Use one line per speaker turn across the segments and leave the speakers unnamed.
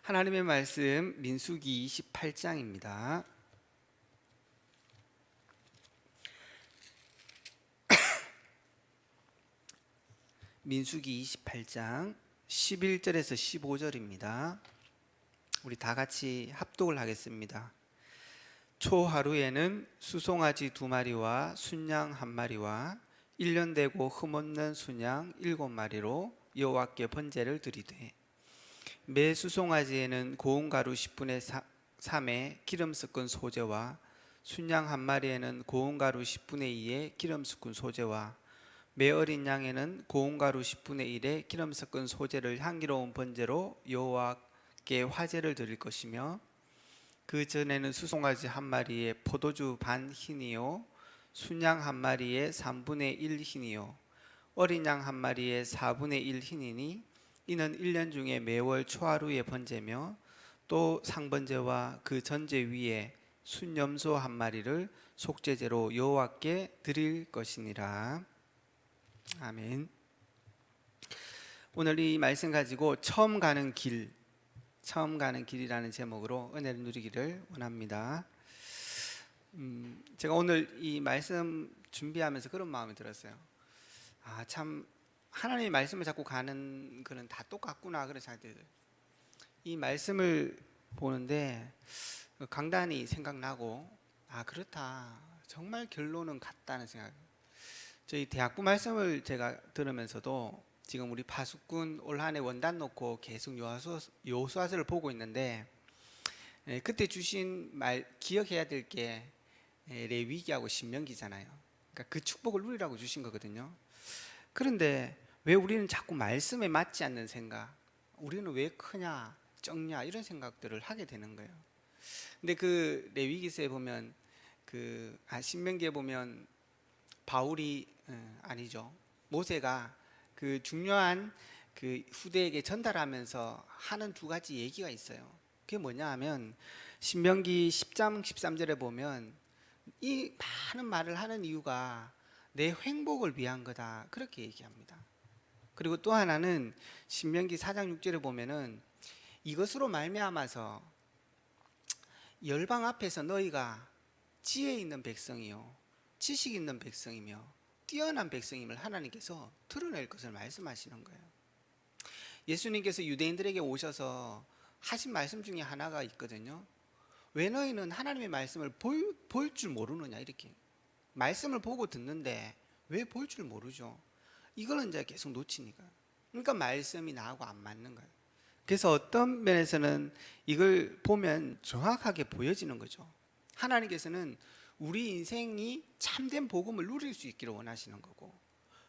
하나님의 말씀 민수기 28장입니다. 민수기 28장 11절에서 15절입니다. 우리 다 같이 합독을 하겠습니다. 초하루에는 수송아지 2마리와 순양 1마리와 1년 되고 흠없는 순양 7마리로 여호와께 번제를 드리되 매 수송아지에는 고운 가루 10분의 3의 기름 섞은 소재와 순양 1마리에는 고운 가루 10분의 2의 기름 섞은 소재와 매 어린 양에는 고운 가루 10분의 1의 기름 섞은 소재를 향기로운 번제로 여호와께 화제를 드릴 것이며 그 전에는 수송아지 1마리에 포도주 반 흰이요 순양 1마리에 3분의 1 흰이요 어린 양 1마리에 4분의 1 흰이니 이는 1년 중에 매월 초하루의 번제며 또 상번제와 그 전제 위에 순염소 1마리를 속죄제로 여호와께 드릴 것이니라. 아멘. 오늘 이 말씀 가지고 처음 가는 길이라는 제목으로 은혜를 누리기를 원합니다. 제가 오늘 이 말씀 준비하면서 그런 마음이 들었어요. 참 하나님의 말씀을 자꾸 가는 거는 다 똑같구나. 그래서 이 말씀을 보는데 강단이 생각나고 그렇다. 정말 결론은 같다는 생각. 저희 대학부 말씀을 제가 들으면서도 지금 우리 파수꾼 올 한해 원단 놓고 계속 여호수아서를 보고 있는데 그때 주신 말 기억해야 될 게 레위기하고 신명기잖아요. 그러니까 그 축복을 누리라고 주신 거거든요. 그런데 왜 우리는 자꾸 말씀에 맞지 않는 생각, 우리는 왜 크냐 적냐 이런 생각들을 하게 되는 거예요. 근데 그 레위기서에 보면 신명기에 보면 바울이 모세가 그 중요한 그 후대에게 전달하면서 하는 2가지 얘기가 있어요. 그게 뭐냐 하면 신명기 10장 13절에 보면 이 많은 말을 하는 이유가 내 행복을 위한 거다 그렇게 얘기합니다. 그리고 또 하나는 신명기 4장 6절에 보면은 이것으로 말미암아서 열방 앞에서 너희가 지혜 있는 백성이요 지식 있는 백성이며 뛰어난 백성임을 하나님께서 드러낼 것을 말씀하시는 거예요. 예수님께서 유대인들에게 오셔서 하신 말씀 중에 하나가 있거든요. 왜 너희는 하나님의 말씀을 볼 줄 모르느냐 이렇게. 말씀을 보고 듣는데 왜 볼 줄 모르죠? 이거는 이제 계속 놓치니까. 그러니까 말씀이 나하고 안 맞는 거예요. 그래서 어떤 면에서는 이걸 보면 정확하게 보여지는 거죠. 하나님께서는 우리 인생이 참된 복음을 누릴 수 있기를 원하시는 거고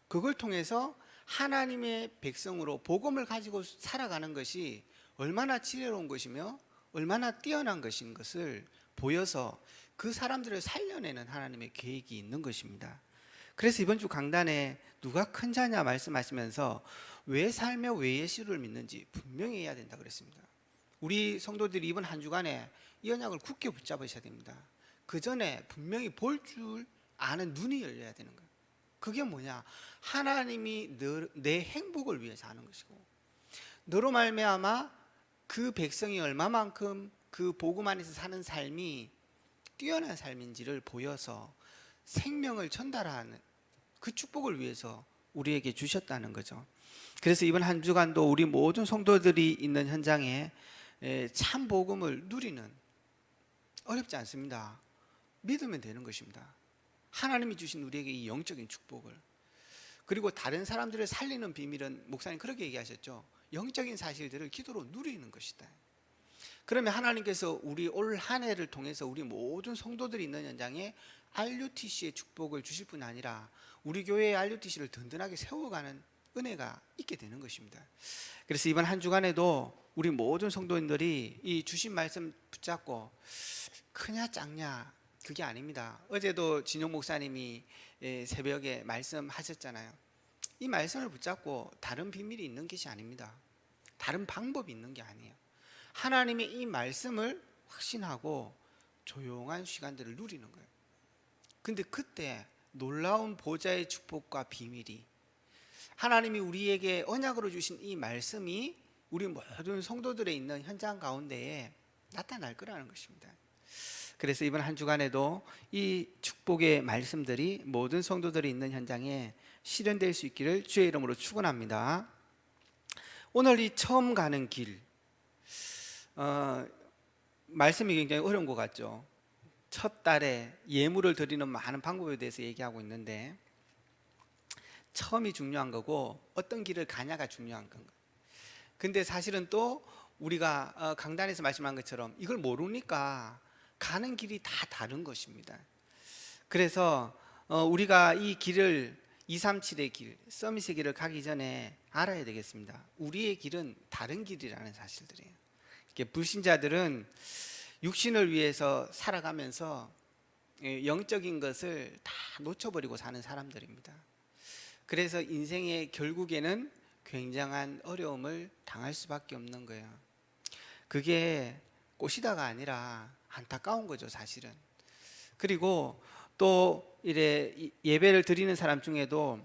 그걸 통해서 하나님의 백성으로 복음을 가지고 살아가는 것이 얼마나 지혜로운 것이며 얼마나 뛰어난 것인 것을 보여서 그 사람들을 살려내는 하나님의 계획이 있는 것입니다. 그래서 이번 주 강단에 누가 큰 자냐 말씀하시면서 왜 살며 왜 예수를 믿는지 분명히 해야 된다 그랬습니다. 우리 성도들이 이번 한 주간에 이 언약을 굳게 붙잡으셔야 됩니다. 그 전에 분명히 볼 줄 아는 눈이 열려야 되는 거예요. 그게 뭐냐? 하나님이 내 행복을 위해서 하는 것이고 너로 말미암아 그 백성이 얼마만큼 그 복음 안에서 사는 삶이 뛰어난 삶인지를 보여서 생명을 전달하는 그 축복을 위해서 우리에게 주셨다는 거죠. 그래서 이번 한 주간도 우리 모든 성도들이 있는 현장에 참 복음을 누리는 어렵지 않습니다. 믿으면 되는 것입니다. 하나님이 주신 우리에게 이 영적인 축복을. 그리고 다른 사람들을 살리는 비밀은 목사님 그렇게 얘기하셨죠. 영적인 사실들을 기도로 누리는 것이다. 그러면 하나님께서 우리 올 한 해를 통해서 우리 모든 성도들이 있는 현장에 RUTC의 축복을 주실 뿐 아니라 우리 교회의 RUTC를 든든하게 세워가는 은혜가 있게 되는 것입니다. 그래서 이번 한 주간에도 우리 모든 성도인들이 이 주신 말씀 붙잡고 크냐 작냐 그게 아닙니다. 어제도 진용 목사님이 새벽에 말씀하셨잖아요. 이 말씀을 붙잡고 다른 비밀이 있는 것이 아닙니다. 다른 방법이 있는 게 아니에요. 하나님의 이 말씀을 확신하고 조용한 시간들을 누리는 거예요. 근데 그때 놀라운 보좌의 축복과 비밀이 하나님이 우리에게 언약으로 주신 이 말씀이 우리 모든 성도들에 있는 현장 가운데에 나타날 거라는 것입니다. 그래서 이번 한 주간에도 이 축복의 말씀들이 모든 성도들이 있는 현장에 실현될 수 있기를 주의 이름으로 축원합니다. 오늘 이 처음 가는 길, 말씀이 굉장히 어려운 것 같죠. 첫 달에 예물을 드리는 많은 방법에 대해서 얘기하고 있는데, 처음이 중요한 거고 어떤 길을 가냐가 중요한 건가. 근데 사실은 또 우리가 강단에서 말씀한 것처럼 이걸 모르니까 가는 길이 다 다른 것입니다. 그래서 우리가 이 길을 237의 길, 서밋의 길을 가기 전에 알아야 되겠습니다. 우리의 길은 다른 길이라는 사실들이에요. 이렇게 불신자들은 육신을 위해서 살아가면서 영적인 것을 다 놓쳐버리고 사는 사람들입니다. 그래서 인생의 결국에는 굉장한 어려움을 당할 수밖에 없는 거예요. 그게 꽃이다가 아니라 안타까운 거죠, 사실은. 그리고 또 이래 예배를 드리는 사람 중에도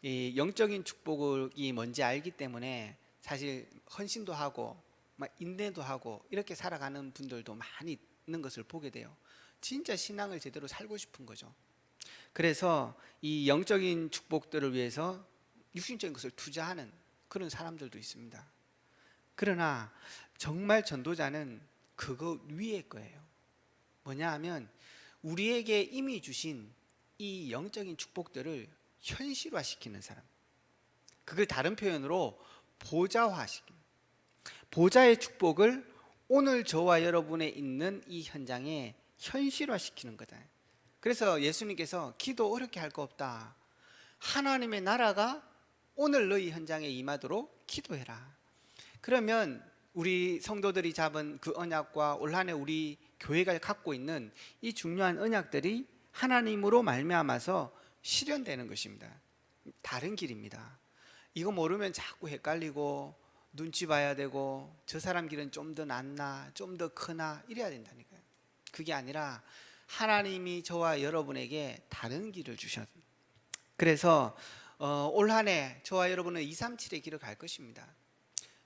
이 영적인 축복이 뭔지 알기 때문에 사실 헌신도 하고 막 인내도 하고 이렇게 살아가는 분들도 많이 있는 것을 보게 돼요. 진짜 신앙을 제대로 살고 싶은 거죠. 그래서 이 영적인 축복들을 위해서 육신적인 것을 투자하는 그런 사람들도 있습니다. 그러나 정말 전도자는 그거 위에 거예요. 뭐냐 하면 우리에게 이미 주신 이 영적인 축복들을 현실화시키는 사람. 그걸 다른 표현으로 보좌화시키는, 보좌의 축복을 오늘 저와 여러분의 있는 이 현장에 현실화시키는 거다. 그래서 예수님께서 기도 어렵게 할 거 없다. 하나님의 나라가 오늘 너희 현장에 임하도록 기도해라. 그러면 우리 성도들이 잡은 그 언약과 올 한 해 우리 교회가 갖고 있는 이 중요한 언약들이 하나님으로 말미암아서 실현되는 것입니다. 다른 길입니다. 이거 모르면 자꾸 헷갈리고 눈치 봐야 되고 저 사람 길은 좀 더 낫나 좀 더 크나 이래야 된다니까요. 그게 아니라 하나님이 저와 여러분에게 다른 길을 주셨습니다. 그래서 올 한 해 저와 여러분은 237의 길을 갈 것입니다.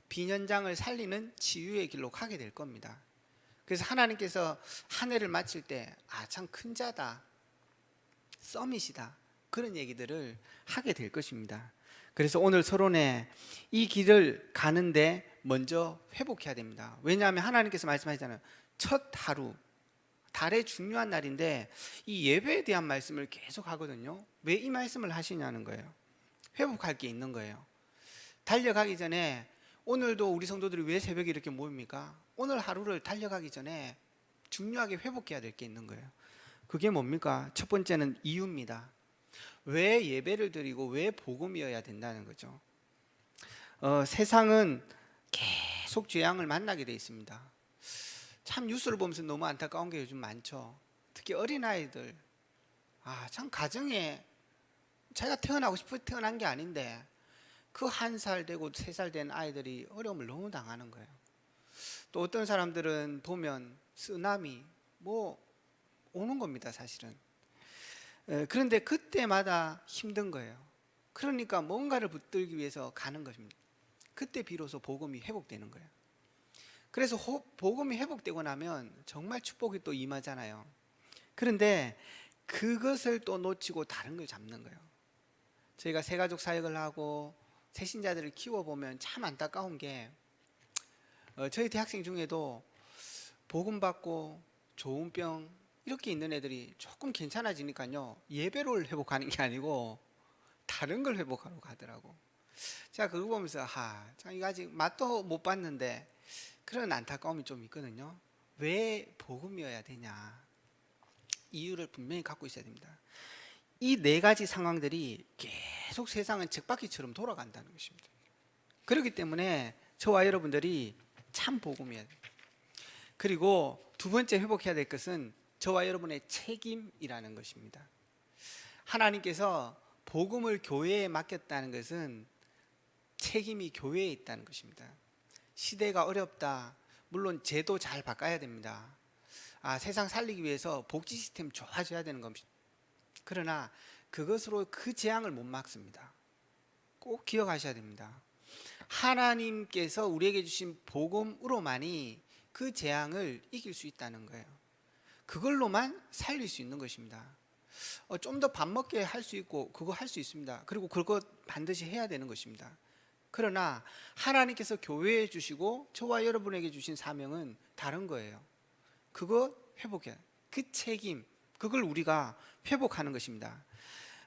빈 현장을 살리는 치유의 길로 가게 될 겁니다. 그래서 하나님께서 한 해를 마칠 때 참 큰 자다, 서밋이다, 그런 얘기들을 하게 될 것입니다. 그래서 오늘 서론에 이 길을 가는데 먼저 회복해야 됩니다. 왜냐하면 하나님께서 말씀하시잖아요. 첫 하루, 달의 중요한 날인데 이 예배에 대한 말씀을 계속 하거든요. 왜 이 말씀을 하시냐는 거예요. 회복할 게 있는 거예요. 달려가기 전에 오늘도 우리 성도들이 왜 새벽에 이렇게 모입니까? 오늘 하루를 달려가기 전에 중요하게 회복해야 될 게 있는 거예요. 그게 뭡니까? 첫 번째는 이유입니다. 왜 예배를 드리고 왜 복음이어야 된다는 거죠. 세상은 계속 재앙을 만나게 돼 있습니다. 참 뉴스를 보면서 너무 안타까운 게 요즘 많죠. 특히 어린아이들, 참 가정에 자기가 태어나고 싶어 태어난 게 아닌데 그 1살 되고 3살 된 아이들이 어려움을 너무 당하는 거예요. 또 어떤 사람들은 보면 쓰나미 뭐 오는 겁니다, 사실은. 그런데 그때마다 힘든 거예요. 그러니까 뭔가를 붙들기 위해서 가는 것입니다. 그때 비로소 복음이 회복되는 거예요. 그래서 복음이 회복되고 나면 정말 축복이 또 임하잖아요. 그런데 그것을 또 놓치고 다른 걸 잡는 거예요. 저희가 새가족 사역을 하고 새신자들을 키워보면 참 안타까운 게 저희 대학생 중에도 복음 받고 좋은 병 이렇게 있는 애들이 조금 괜찮아지니까요, 예배를 회복하는 게 아니고 다른 걸 회복하러 가더라고. 제가 그거 보면서 참 이거 아직 맛도 못 봤는데 그런 안타까움이 좀 있거든요. 왜 복음이어야 되냐, 이유를 분명히 갖고 있어야 됩니다. 이 4가지 상황들이 계속 세상은 쳇바퀴처럼 돌아간다는 것입니다. 그렇기 때문에 저와 여러분들이 참 복음이어야 돼요. 그리고 두 번째 회복해야 될 것은 저와 여러분의 책임이라는 것입니다. 하나님께서 복음을 교회에 맡겼다는 것은 책임이 교회에 있다는 것입니다. 시대가 어렵다, 물론 제도 잘 바꿔야 됩니다. 세상 살리기 위해서 복지 시스템 좋아져야 되는 겁니다. 그러나 그것으로 그 재앙을 못 막습니다. 꼭 기억하셔야 됩니다. 하나님께서 우리에게 주신 복음으로만이 그 재앙을 이길 수 있다는 거예요. 그걸로만 살릴 수 있는 것입니다. 좀 더 밥 먹게 할 수 있고 그거 할 수 있습니다. 그리고 그거 반드시 해야 되는 것입니다. 그러나 하나님께서 교회에 주시고 저와 여러분에게 주신 사명은 다른 거예요. 그거 회복해, 그 책임, 그걸 우리가 회복하는 것입니다.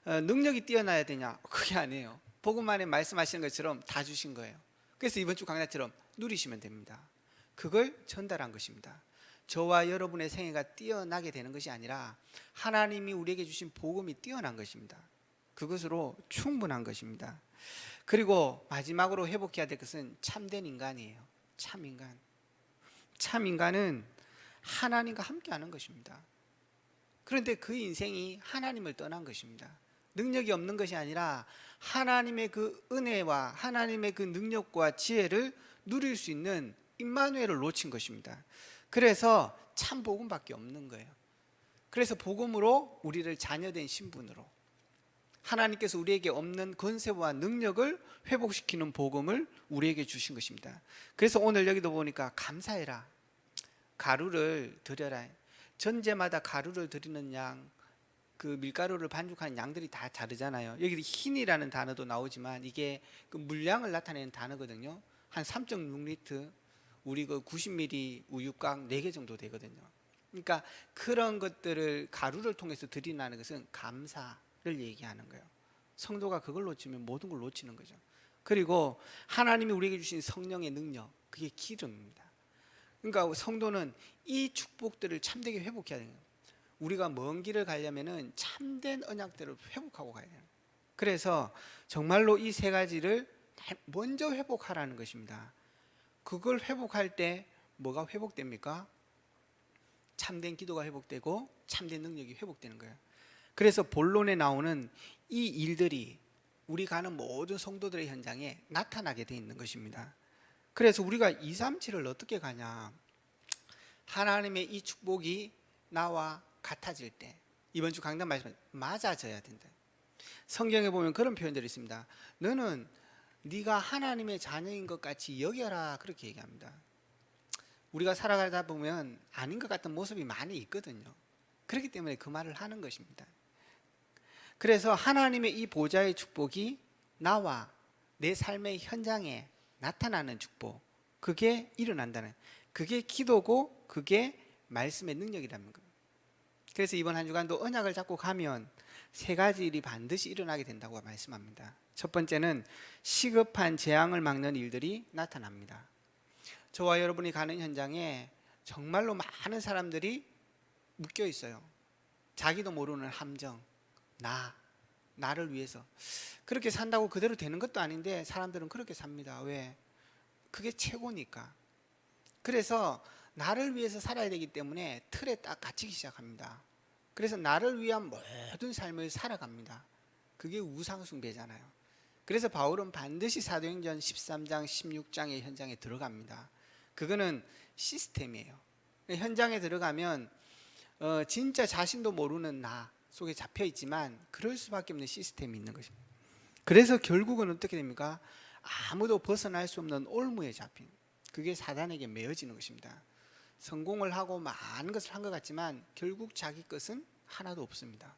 능력이 뛰어나야 되냐? 그게 아니에요. 복음 안에 말씀하시는 것처럼 다 주신 거예요. 그래서 이번 주 강좌처럼 누리시면 됩니다. 그걸 전달한 것입니다. 저와 여러분의 생애가 뛰어나게 되는 것이 아니라 하나님이 우리에게 주신 복음이 뛰어난 것입니다. 그것으로 충분한 것입니다. 그리고 마지막으로 회복해야 될 것은 참된 인간이에요. 참 인간. 참 인간은 하나님과 함께하는 것입니다. 그런데 그 인생이 하나님을 떠난 것입니다. 능력이 없는 것이 아니라 하나님의 그 은혜와 하나님의 그 능력과 지혜를 누릴 수 있는 임마누엘을 놓친 것입니다. 그래서 참 복음밖에 없는 거예요. 그래서 복음으로 우리를 자녀된 신분으로 하나님께서 우리에게 없는 권세와 능력을 회복시키는 복음을 우리에게 주신 것입니다. 그래서 오늘 여기도 보니까 감사해라, 가루를 드려라. 전제마다 가루를 드리는 양, 그 밀가루를 반죽하는 양들이 다 다르잖아요. 여기 흰이라는 단어도 나오지만 이게 그 물량을 나타내는 단어거든요. 한 3.6리터, 우리 그 90ml 우유곽 4개 정도 되거든요. 그러니까 그런 것들을 가루를 통해서 드린다는 것은 감사를 얘기하는 거예요. 성도가 그걸 놓치면 모든 걸 놓치는 거죠. 그리고 하나님이 우리에게 주신 성령의 능력, 그게 기름입니다. 그러니까 성도는 이 축복들을 참되게 회복해야 돼요. 우리가 먼 길을 가려면은 참된 언약들을 회복하고 가야 돼요. 그래서 정말로 이 세 가지를 먼저 회복하라는 것입니다. 그걸 회복할 때 뭐가 회복됩니까? 참된 기도가 회복되고 참된 능력이 회복되는 거예요. 그래서 본론에 나오는 이 일들이 우리 가는 모든 성도들의 현장에 나타나게 돼 있는 것입니다. 그래서 우리가 237을 어떻게 가냐? 하나님의 이 축복이 나와 같아질 때, 이번 주 강단 말씀 맞아져야 된다. 성경에 보면 그런 표현들이 있습니다. 너는 네가 하나님의 자녀인 것 같이 여겨라, 그렇게 얘기합니다. 우리가 살아가다 보면 아닌 것 같은 모습이 많이 있거든요. 그렇기 때문에 그 말을 하는 것입니다. 그래서 하나님의 이 보좌의 축복이 나와 내 삶의 현장에 나타나는 축복, 그게 일어난다는, 그게 기도고 그게 말씀의 능력이라는 거예요. 그래서 이번 한 주간도 언약을 잡고 가면 세 가지 일이 반드시 일어나게 된다고 말씀합니다. 첫 번째는 시급한 재앙을 막는 일들이 나타납니다. 저와 여러분이 가는 현장에 정말로 많은 사람들이 묶여 있어요. 자기도 모르는 함정, 나를 위해서 그렇게 산다고 그대로 되는 것도 아닌데 사람들은 그렇게 삽니다. 왜? 그게 최고니까. 그래서 나를 위해서 살아야 되기 때문에 틀에 딱 갇히기 시작합니다. 그래서 나를 위한 모든 삶을 살아갑니다. 그게 우상숭배잖아요. 그래서 바울은 반드시 사도행전 13장 16장의 현장에 들어갑니다. 그거는 시스템이에요. 현장에 들어가면 진짜 자신도 모르는 나 속에 잡혀 있지만 그럴 수밖에 없는 시스템이 있는 것입니다. 그래서 결국은 어떻게 됩니까? 아무도 벗어날 수 없는 올무에 잡힌, 그게 사단에게 메어지는 것입니다. 성공을 하고 많은 것을 한 것 같지만 결국 자기 것은 하나도 없습니다.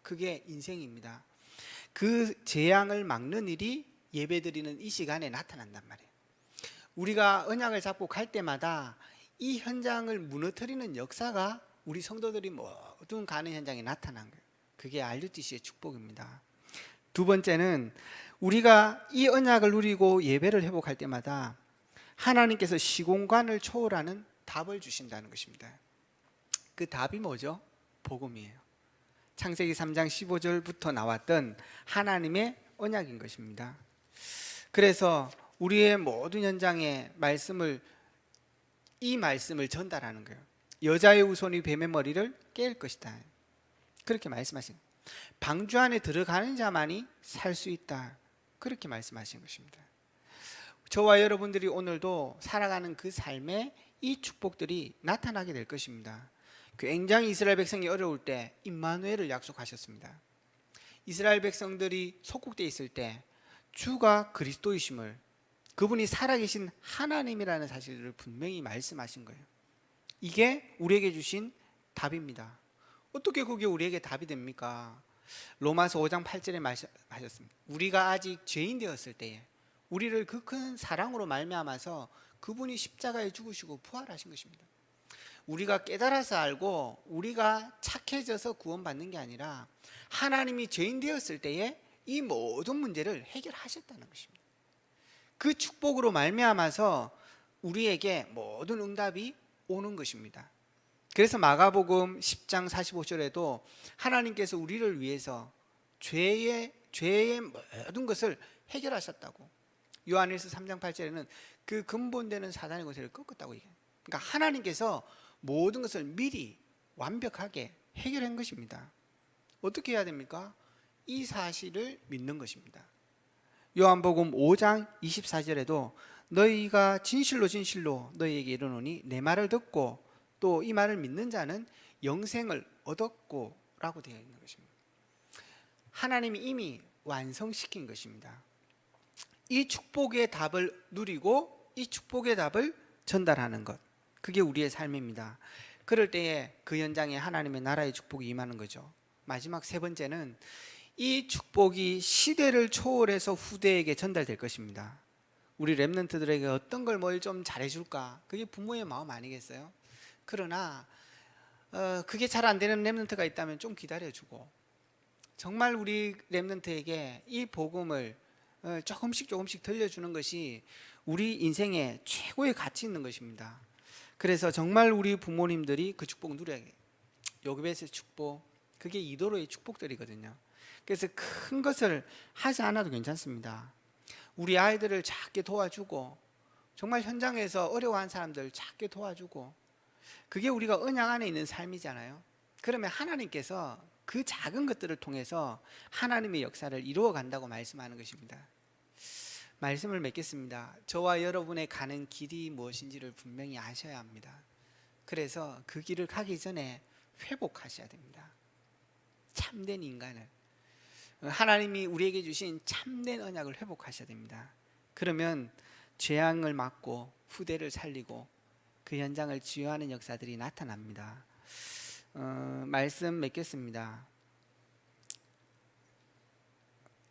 그게 인생입니다. 그 재앙을 막는 일이 예배드리는 이 시간에 나타난단 말이에요. 우리가 언약을 잡고 갈 때마다 이 현장을 무너뜨리는 역사가 우리 성도들이 모든 가는 현장에 나타난 거예요. 그게 RUTC의 축복입니다. 두 번째는 우리가 이 언약을 누리고 예배를 회복할 때마다 하나님께서 시공간을 초월하는 답을 주신다는 것입니다. 그 답이 뭐죠? 복음이에요. 창세기 3장 15절부터 나왔던 하나님의 언약인 것입니다. 그래서 우리의 모든 현장에 이 말씀을 전달하는 거예요. 여자의 후손이 뱀의 머리를 깰 것이다, 그렇게 말씀하신 거예요. 방주 안에 들어가는 자만이 살 수 있다, 그렇게 말씀하신 것입니다. 저와 여러분들이 오늘도 살아가는 그 삶에 이 축복들이 나타나게 될 것입니다. 그 굉장히 이스라엘 백성이 어려울 때 임마누엘을 약속하셨습니다. 이스라엘 백성들이 속국되어 있을 때 주가 그리스도이심을, 그분이 살아계신 하나님이라는 사실을 분명히 말씀하신 거예요. 이게 우리에게 주신 답입니다. 어떻게 그게 우리에게 답이 됩니까? 로마서 5장 8절에 말씀하셨습니다. 우리가 아직 죄인 되었을 때에 우리를 그 큰 사랑으로 말미암아서 그분이 십자가에 죽으시고 부활하신 것입니다. 우리가 깨달아서 알고 우리가 착해져서 구원받는 게 아니라 하나님이 죄인 되었을 때에 이 모든 문제를 해결하셨다는 것입니다. 그 축복으로 말미암아서 우리에게 모든 응답이 오는 것입니다. 그래서 마가복음 10장 45절에도 하나님께서 우리를 위해서 죄의 모든 것을 해결하셨다고, 요한일서 3장 8절에는 그 근본되는 사단의 권세를 꺾었다고 얘기해요. 그러니까 하나님께서 모든 것을 미리 완벽하게 해결한 것입니다. 어떻게 해야 됩니까? 이 사실을 믿는 것입니다. 요한복음 5장 24절에도 너희가 진실로 진실로 너희에게 이르노니 내 말을 듣고 또 이 말을 믿는 자는 영생을 얻었고 라고 되어 있는 것입니다. 하나님이 이미 완성시킨 것입니다. 이 축복의 답을 누리고 이 축복의 답을 전달하는 것, 그게 우리의 삶입니다. 그럴 때에 그 현장에 하나님의 나라의 축복이 임하는 거죠. 마지막 세 번째는 이 축복이 시대를 초월해서 후대에게 전달될 것입니다. 우리 렘넌트들에게 어떤 걸 뭘 좀 잘해줄까? 그게 부모의 마음 아니겠어요? 그러나 그게 잘 안 되는 렘넌트가 있다면 좀 기다려주고, 정말 우리 렘넌트에게 이 복음을 조금씩 들려주는 것이 우리 인생에 최고의 가치 있는 것입니다. 그래서 정말 우리 부모님들이 그 축복 누려야 해요. 요괴벳의 축복, 그게 이도로의 축복들이거든요. 그래서 큰 것을 하지 않아도 괜찮습니다. 우리 아이들을 작게 도와주고, 정말 현장에서 어려워하는 사람들 작게 도와주고, 그게 우리가 언약 안에 있는 삶이잖아요. 그러면 하나님께서 그 작은 것들을 통해서 하나님의 역사를 이루어 간다고 말씀하는 것입니다. 말씀을 맺겠습니다. 저와 여러분의 가는 길이 무엇인지를 분명히 아셔야 합니다. 그래서 그 길을 가기 전에 회복하셔야 됩니다. 참된 인간을, 하나님이 우리에게 주신 참된 언약을 회복하셔야 됩니다. 그러면 재앙을 막고 후대를 살리고 그 현장을 치유하는 역사들이 나타납니다. 말씀 맺겠습니다.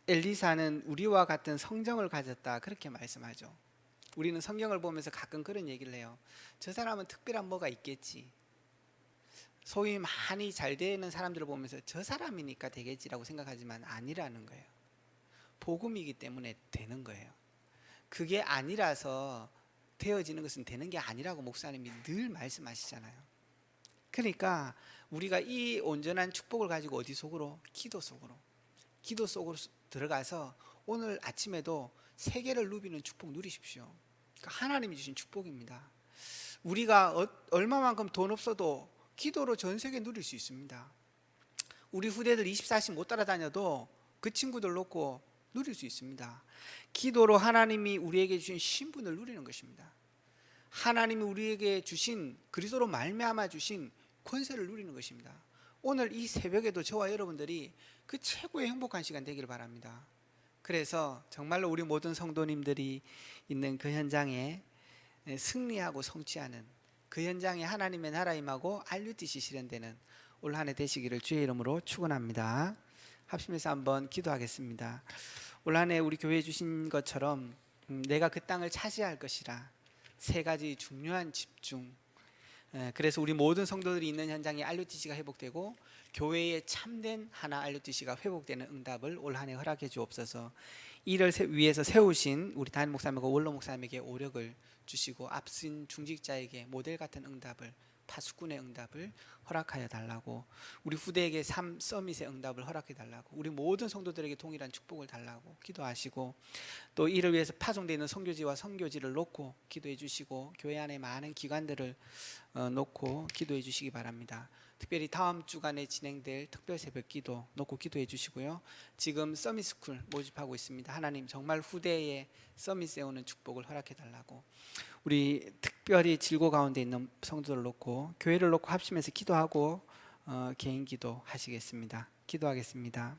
엘리사는 우리와 같은 성정을 가졌다, 그렇게 말씀하죠. 우리는 성경을 보면서 가끔 그런 얘기를 해요. 저 사람은 특별한 뭐가 있겠지. 소위 많이 잘 되는 사람들을 보면서 저 사람이니까 되겠지라고 생각하지만 아니라는 거예요. 복음이기 때문에 되는 거예요. 그게 아니라서 되어지는 것은 되는 게 아니라고 목사님이 늘 말씀하시잖아요. 그러니까 우리가 이 온전한 축복을 가지고 어디 속으로? 기도 속으로 들어가서 오늘 아침에도 세계를 누비는 축복 누리십시오. 그러니까 하나님이 주신 축복입니다. 우리가 얼마만큼 돈 없어도 기도로 전 세계 누릴 수 있습니다. 우리 후대들 24시 못 따라다녀도 그 친구들 놓고 누릴 수 있습니다. 기도로 하나님이 우리에게 주신 신분을 누리는 것입니다. 하나님이 우리에게 주신, 그리스도로 말미암아 주신 권세를 누리는 것입니다. 오늘 이 새벽에도 저와 여러분들이 그 최고의 행복한 시간 되기를 바랍니다. 그래서 정말로 우리 모든 성도님들이 있는 그 현장에 승리하고 성취하는, 그 현장에 하나님의 나라 임하고 알류티시 실현되는 올 한 해 되시기를 주의 이름으로 축원합니다. 합심해서 한번 기도하겠습니다. 올 한 해 우리 교회에 주신 것처럼 내가 그 땅을 차지할 것이라, 세 가지 중요한 집중. 그래서 우리 모든 성도들이 있는 현장에 알류티시가 회복되고 교회의 참된 하나 알류티시가 회복되는 응답을 올 한 해 허락해 주옵소서. 이를 위해서 세우신 우리 담임 목사님과 원로 목사님에게 오력을 주시고 앞선 중직자에게 모델 같은 응답을, 파수꾼의 응답을 허락하여 달라고, 우리 후대에게 서밋의 응답을 허락해 달라고, 우리 모든 성도들에게 동일한 축복을 달라고 기도하시고, 또 이를 위해서 파송되어 있는 선교지와 선교지를 놓고 기도해 주시고, 교회 안에 많은 기관들을 놓고 기도해 주시기 바랍니다. 특별히 다음 주간에 진행될 특별 새벽 기도 놓고 기도해 주시고요. 지금 서밋스쿨 모집하고 있습니다. 하나님 정말 후대에 서밋 세우는 축복을 허락해 달라고, 우리 특별히 질고 가운데 있는 성도들을 놓고 교회를 놓고 합심해서 기도하고 개인 기도 하시겠습니다. 기도하겠습니다.